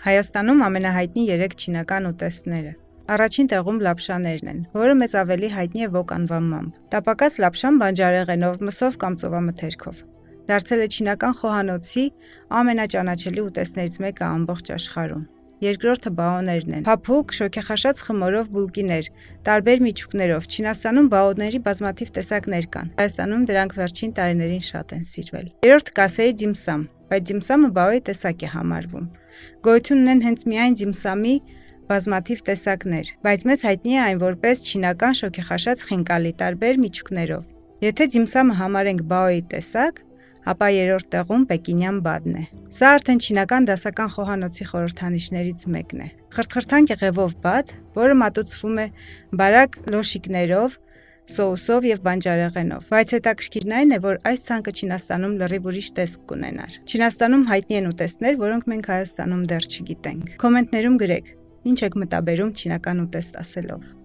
Հայաստանում ամենահայտնի 3 չինական ուտեստները։ Առաջին տեղում լապշաներն են, որը մեզ ավելի հայտնի է ոկ անվանմամբ։ Տապակած լապշան բանջարեղենով, մսով կամ ծովամթերքով դարձել է չինական խոհանոցի ամենաճանաչելի ուտեստներից մեկը ամբողջ աշխարհում։ Երկրորդը բաոներն են։ Փափուկ, շոգեխաշած խմորով բուլկիներ, տարբեր միջուկներով։ Չինաստանում բաոների բազմաթիվ տեսակներ կան։ Հայաստանում դրանք վերջին տարիներին շատ են սիրվել։ Երրորդը կասեի դիմսամ, բայց դիմսամը բաոյի տեսակ է համարվում։ Գոյություն ունեն հենց միայն դիմսամի բազմաթիվ տեսակներ, բայց մեզ հայտնի է այն որպես չինական շոգեխաշած խինկալի տարբեր միջուկներով։ Եթե դիմսամը համարենք բաոյի տեսակ, ապա երրորդ տեղում պեկինյան բադն է։ Սա արդեն չինական դասական խոհանոցի խորհրդանիշներից մեկն է։ Խրթխրթան կեղևով բադ, որը մատուցվում է բարակ լոշիկներով, սոուսով եւ բանջարեղենով։ Բայց հետաքրքիրն այն է, որ այս ցանկը Չինաստանում լրիվ ուրիշ տեսք կունենար։ Չինաստանում հայտնի են ուտեստներ, որոնք մենք Հայաստանում դեռ չգիտենք։ Կոմենտներում գրեք, ինչ եք մտաբերում չինական ուտեստ ասելով։